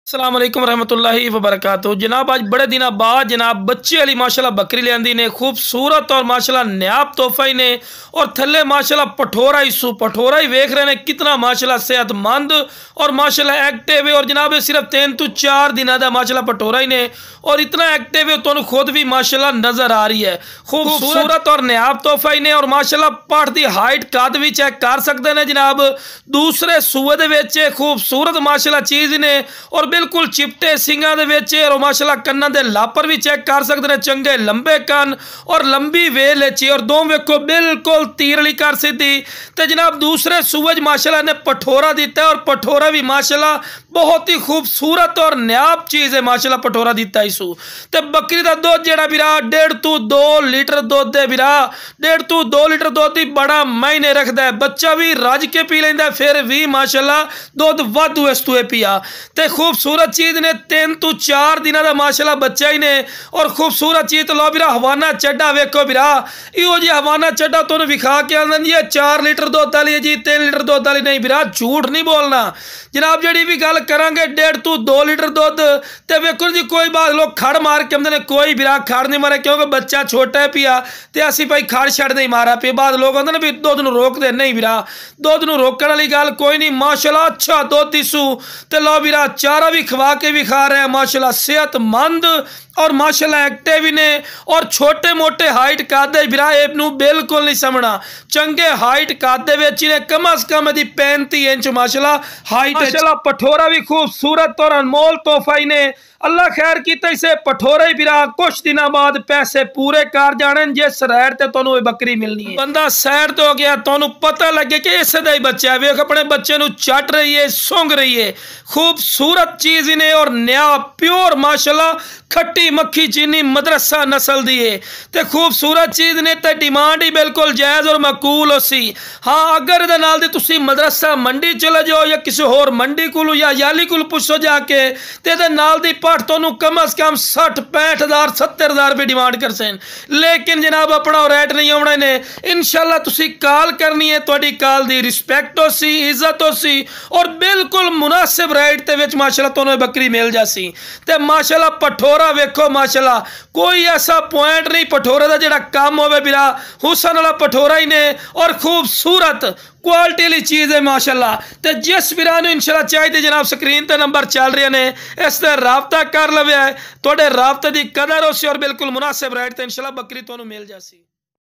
अस्सलाम वालेकुम रहमतुल्लाहि व बरकातहू। जनाब आज बड़े दिन बाद जनाब बच्चे वाली माशाल्लाह बकरी लियांदी ने, खूबसूरत और माशाल्लाह न्याब तोहफा ही ने और थले माशाल्लाह पठोरा ही पठोरा ही वेख रहे ने कितना माशाल्लाह सेहतमंद और माशाल्लाह एक्टिव है। और जनाब सिर्फ 3 तो 4 दिन का माशाल्लाह पठोरा ही ने और इतना एक्टिव है तो खुद भी माशाल्लाह नजर आ रही है। खूबसूरत और न्याब तोहफा ही ने और माशाल्लाह पठ की हाइट कद भी चेक कर सकते हैं जनाब। दूसरे सूए दे खूबसूरत माशाल्लाह चीज़ ने और बिल्कुल चिपटे सिंगा दे विच और माशाल्लाह कन्नां दे लापर भी चेक कर सकते हैं, चंगे लंबे कन और लंबी वेल और दो वेखो बिल्कुल तीरली कर सीधी। तो जनाब दूसरे सूए माशाल्लाह ने पठोरा दिता है और पठोरा भी माशाल्लाह बहुत ही खूबसूरत और न्याब चीज़ है माशाल्लाह पठोरा दिता इसू। तो बकरी का दुध जड़ा बिरा 1.5 तो 2 लीटर दुध है बिरा, 1.5 तो 2 लीटर दुध ही बड़ा मायने रखता है। बच्चा भी रज के पी लेंदा फिर भी माशाल्लाह दुध वाधू इस तू पिया। तो खूबसूरत चीज़ ने 3 तो 4 दिन का माशाल्लाह बच्चा ही ने और खूबसूरत चीज़ तो लो बिरा हवाना चड्डा वेखो बिरा, इहो जी हवाना चड्डा तो विखा के आंदन जी 4 लीटर दुध वाली है जी 3 लीटर दुध वाली नहीं बिरा, झूठ नहीं बोलना जनाब। जी भी गल करांगे 1.5 तो 2 लीटर दुध तो वेखो जी कोई बात लोग खड़ मार के आंदे ने, कोई बिरा खड़ नहीं मारे क्योंकि बच्चा छोटा है पिया तो असी भाई खड़ छड़ नहीं मारा पे। बाद लोग आंदे ने भी दुध नूं रोक दे, नहीं बिरा दुध नूं रोकण वाली गल कोई नहीं। माशाल्लाह अच्छा दुध इसू तो लो बिरा चारा भी खवा के भी खा रहे हैं माशाल्लाह सेहतमंद और माशाल्लाह एक्टिव भी ने और छोटे मोटे हाइट कादे बिरा नूं बिल्कुल नहीं समझना। चंगे हाइट कादे विच ने कम अज कम 35 इंच माशाल्लाह हाइट। माशाल्लाह पठोरा भी खूबसूरत और अनमोल तोहफा ही ने। अल्लाह खैर कीता इसे पठोरे ही बिरा कुछ दिनों बाद पैसे पूरे कर जाने जिस रैड ते तुहानू बकरी मिलनी है। बंदा सैड तो हो गया तुहानू पता लगे कि इस दा ही बच्चा है, वेख अपने बच्चे नू चट रही है सूंघ रही है। खूबसूरत चीज़ ने और नया प्योर माशाल्लाह खट्टी मक्खी चीनी मदरसा नस्ल दी है। तो खूबसूरत चीज़ ने तो डिमांड ही बिल्कुल जायज़ और मकूल हो सी। हाँ अगर ये नाल तुसी मदरसा मंडी चले जाओ या किसी होर मंडी को या याली को पुछो जाके तो नाल दी पट तो कम अज कम 60-65 70,000 रुपये डिमांड कर सेन, लेकिन जनाब अपना रेट नहीं आना ने। इंशाल्लाह तुसी कॉल करनी है, तुहाडी कॉल दी रिस्पैक्ट हो सी इज्जत हो सी और बिल्कुल मुनासिब रेट ते विच माशाल्लाह तुहानू बकरी मिल जासी। ते माशाल्लाह पठोरा वेखो माशाल्लाह कोई ऐसा पॉइंट नहीं पठोरे का जिहड़ा कम होवे बिरा, हुसन वाला पठोरा ही ने और खूबसूरत क्वालिटी वाली चीज़ है माशाल्लाह। तो जिस बिरा नूं इंशाल्लाह चाहिए जनाब स्क्रीन ते नंबर चल रहे हैं इस ते राबता कर लवे, थोड़े राबते की कदर हो सी और बिल्कुल मुनासिब रेट ते इंशाल्लाह बकरी तुहानू मिल जासी।